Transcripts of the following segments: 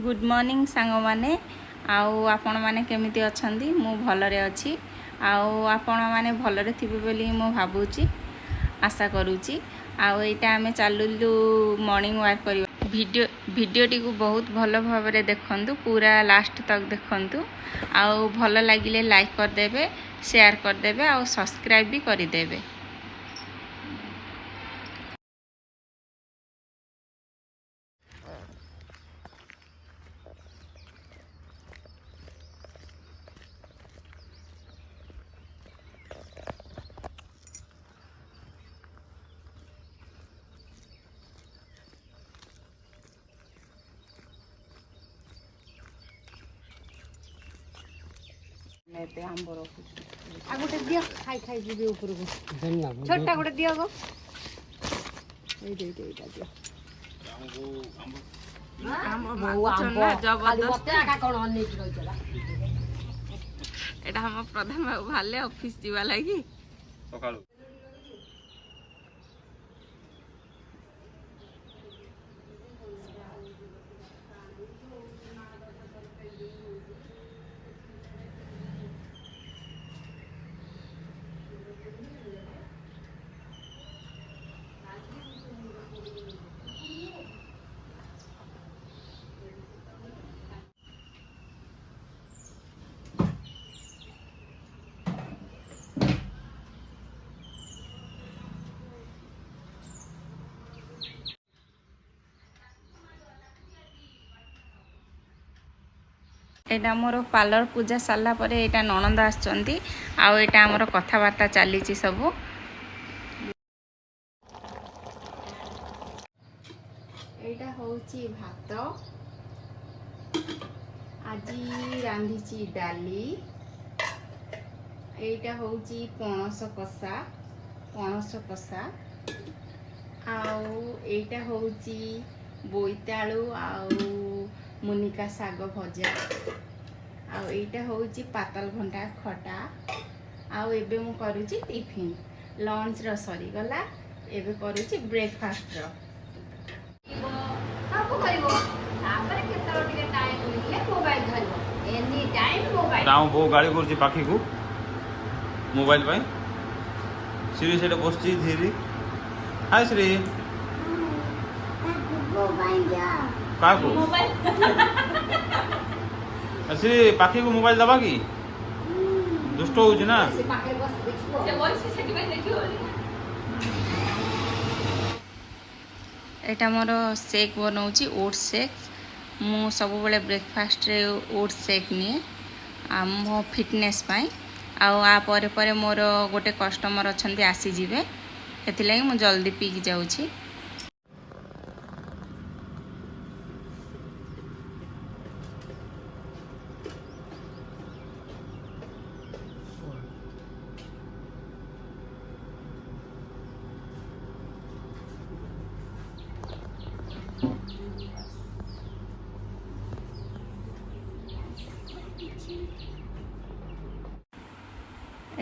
Good morning सांग माने आउ आपण माने केमिति अछंदी मु भलरे अछि आउ आपण माने भलरे थिबे बोली मु भाबुची आशा करूची आउ एटा हमें चालुलु मॉर्निंग वॉक करिवा वीडियो टी को बहुत भल भाबरे देखंतु पूरा लास्ट तक देखंतु आउ भल लागिले लाइक कर देबे शेयर कर देबे आउ सब्सक्राइब भी करि देबे। एते आंब रखु आ गोटे दियो खाई खाई जीबे ऊपर को छोटा गोटे दियो गो ए दे दियो आंब मागुछन जबरदस्त आका कोन अनेक रहितला एटा हम प्रधान बाबू भाले ऑफिस जीवा लागी सकाळू एटा मोर पार्लर पूजा सारा पर एटा ननंद आछंती आउ एटा हमर कथावार्ता चली सब एटा होची भात आजी रांधीची डाली एटा होची पणस कसा आउ एटा होची बोईतालू आउ मुनिका साग भजा आउ एटा होची पातल घंटा खटा आउ एबे मु करूची टिफिन लंच रो सरी गला एबे करूची ब्रेकफास्ट रो सब करिवो तापर केतरो टिके टाइम मिलले मोबाइल धरबो एनी टाइम मोबाइल ताऊ बो गाड़ी करची पाखी को मोबाइल पाई श्री सेटा बसची धीरी हाय श्री मोबाइल जा का को मोबाइल श्री पाखी को मोबाइल दबा की दुष्ट हो ना से पाखे बस देखिबो से बस सेठी में देखियो एटा मोर शेक बनाऊची ओट्स शेक मु सब बेले ब्रेकफास्ट रे ओट्स शेक निए आ मो फिटनेस पाई आउ आ परे परे मोर गोटे कस्टमर अछंती आसी जिवे एथिलाई मु जल्दी पी की जाउची।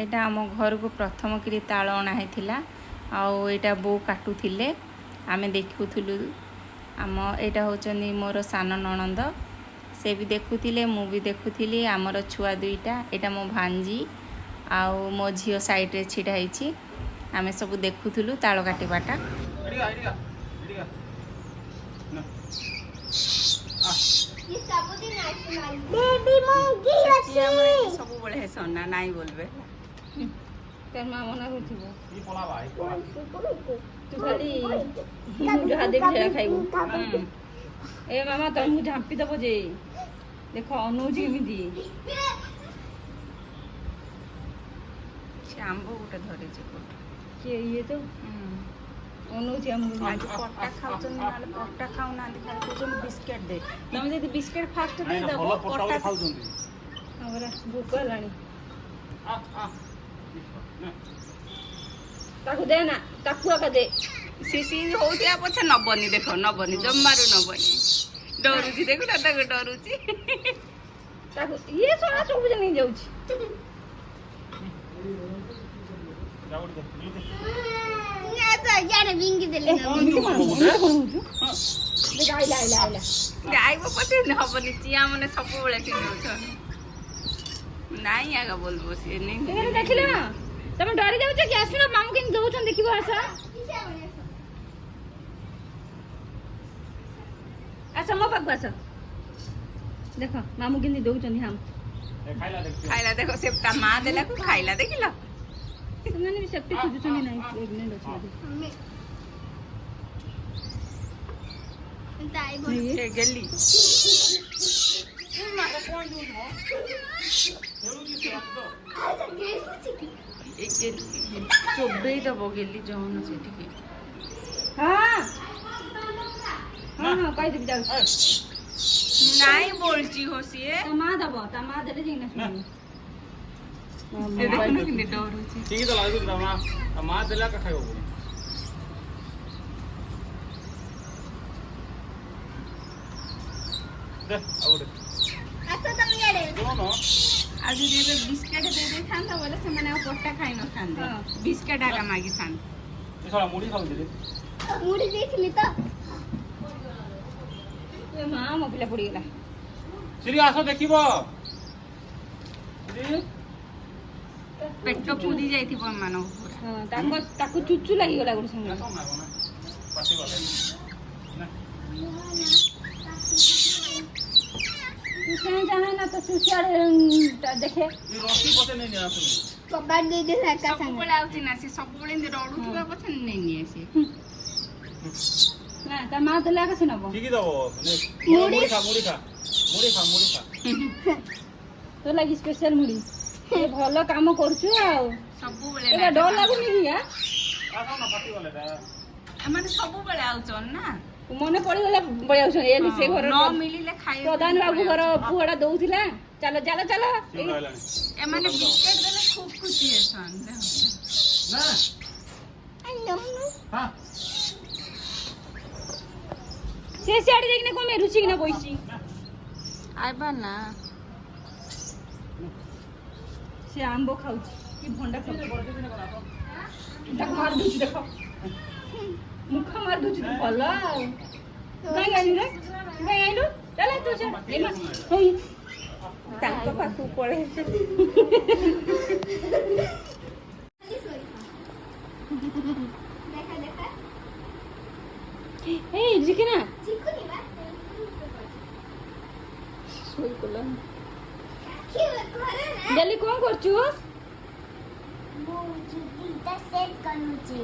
एटा आम घर को प्रथम करी ताल अणा होता आउ एटा बो काटुथिले आमे देखुथुलु आम एटा होचंदी मोर सान ननंद से भी देखुथिले मु भी देखुथिली आमर छुआ दुईटा एटा मो भांजी आउ मो झियो साइड रे छिड़ा हिची आमे सब देखुथुलु ताल काटिबाटा ये सब दिन आइसक्रीम बेबी मंकी अछि सब बळे सोना नाई बोलबे तेर मां मना करथिबो ई पोला भाई तू खाली मुझा देख खेला खाइबो ए मामा तो मु झांपी दबो जे देखो अनुजी एमिदी आंबो गोटे धरे जे के ये तो अनुजी हम आज पट्टा खाउछन नाले पट्टा खाउ ना खाली कोछन बिस्किट दे तमे जदी बिस्किट फास्ट दे दबो पट्टा खाउछन हमरा भूख लानी आ ताकू दे ना ताकू आका दे सीसी होतिया पछे नबनी देखो नबनी जम्मारु नबनी डरुची देखो ना ताको डरुची ताकू ये सोना सब जनी जाउची या तो यार विंगी देले ना ଆଇଲା ଆଇଲା ଆଇଲା ଗାଇବ ପଛେ ହବନି ଚିଆ ମାନେ ସବୁବେଳେ ଚିହ୍ନଉଛ ନାଇଁ ଆଗ ବୋଲବো ସିଏ ନେଇ ଏখানে ଦେଖିଲ ନା ତମେ ଡରି ଯାଉଛ କି ଆସୁନ ମାମୁ କେମିତି ଦଉଛନ୍ତି ଦେଖିବ ଆସ ଆସ ମୋ ପାଖକୁ ଆସ ଦେଖ ମାମୁ କେମିତି ଦଉଛନ୍ତି ହାମ ଖାଇଲା ଦେଖ ସେ ତା ମା ଦେଲାକୁ ଖାଇଲା ଦେଖିଲ ସେମାନେ ବି ସେଫ୍ଟି ଖୋଜୁଛନ୍ତି ନାହିଁ ପ୍ରେଗନେଣ୍ଟ ଅଛନ୍ତି ସେ ଗେଲି ଚୋବେଇ ଦବ ଗେଲି ଯାଉନ ସେଠିକି ହଁ ହଁ ହଁ କହିଦେବି ଯାଉଛି ନାଇଁ ବୋଲଛି ହୋ ସିଏ ତା ମା ଦେଲେ ଯାଇକିନା ଶୁଣିବ ଦେଖୁନ କେମିତି ଡରୁଛି ठीक तो लागू माँ दिला का खाइबो दे आउरे दोनो आज ଯଦି ଏବେ ବିସ୍କେଟ ଦେଇ ଦେଇଥାନ୍ତା ବୋଲେ ସେମାନେ ଆଉ ପଟା ଖାଇ ନଥାନ୍ତେ ବିସ୍କେଟ ଆକା ମାଗିଥାନ୍ତେ ये साला मुड़ी खाऊ दे ମୁଢି ଦେଇଥିଲି ତ ଏ ମା ମୋ ପିଲା ପଡିଗଲା श्री आसो देखिबो श्री ପେଟ ପୁରି ଯାଇଥିବ ଏମାନଙ୍କୁ ପୁରା ହଁ ତାକୁ ଚୁଚୁ ଲାଗିଗଲା ଗୋଟେ ସାଙ୍ଗେ ऐसा मारो ना पासे वाले ना तू कहीं जाना ना तो सुसियाड़े देखे ये रोटी पसे नहीं जाना तुम कबाड़ दे दे का ସବୁବେଳେ ଆଉଛି ନା ସେ ସବୁବେଳେ ଏମିତି ରଡୁଥିବା ପଛେ ନେଇ ନିଏ ସିଏ ना ता मां देला का से नबो ठीक दबो मुड़ी खा मुड़ी खा मुड़ी खा मुड़ी खा तो लगी स्पेशल मुड़ी ये भलो काम करछु आ ସବୁବେଳେ एला डर लागुनी कि या आसो ना पाटी वाले दा ଏମାନେ ସବୁବେଳେ ଆଉଛନ୍ ନା मने पड़ी गला बयाउ छ एली से घर ନ ମିଳିଲେ ଖାଇବାକୁ प्रधान बाबू घर पुआड़ा दउथिला चलो चलो चलो ठीक रहलानी ଏମାନେ ବିସ୍କେଟ ଦେଲେ ଖୁବ ଖୁସି ହେସନ୍ ना हां से सियाड़ी देखने को मैं रुचि ना बोइसी ଆଇବା ନା से आंबो खाउ कि भंडा खाउ ताको मार दूची देखो मुख मार दूची भला गाय गाय रे गाय आइलो चल तू चल ए मा होई ताको पाकू पळे देखा देखा ए जिकिना चिकुनी बा सोई कोला डेली कौन करछु ମୁଁ ଚୁଟିଟା ସେଟ୍ କରୁଛି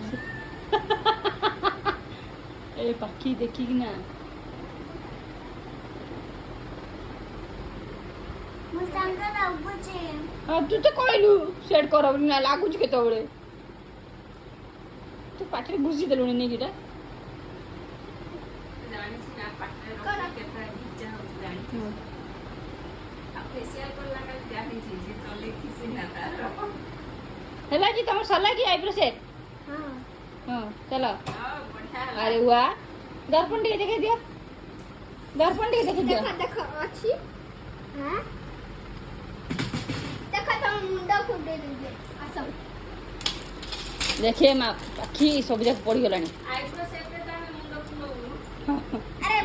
ए पाखी देखी कि ना ମୁଁ ସାଙ୍ଗ ଲାଗୁଛି अब तू तो कहलु सेट करब ना लागुच केतबळे तू पाटरे घुसी देलुनी नै गिटा ଜାଣିଛି ନା ପାଟିରେ ରଖି କେତେ ଇଚ୍ଛା ହଉଛି ଜାଣିଛି ଆଉ ଫେସିଆଲ କଲା କାଲି ଜାଣିଛି ସେ ଚଲେଇ ଖିସି ନା ତାର हैला जी तमर सला की आईब्रो सेट ହଁ हां चलो ବଢିଆ ହେଲା अरे वाह दर्पण टिके देखे दियो दर्पण टिके देखे दियो ଦେଖ ଅଛି ହଁ ଦେଖ ତମ ମୁଣ୍ଡ କୁଣ୍ଡେଇ ଦେଇଦେ ଆସ देखिए माँ पाखी सब जगह पड़ी गलानी ଆଇବ୍ରୋ ସେପରେ ତାର ମୁଣ୍ଡ ଫୁଲଉନୁ ଆରେ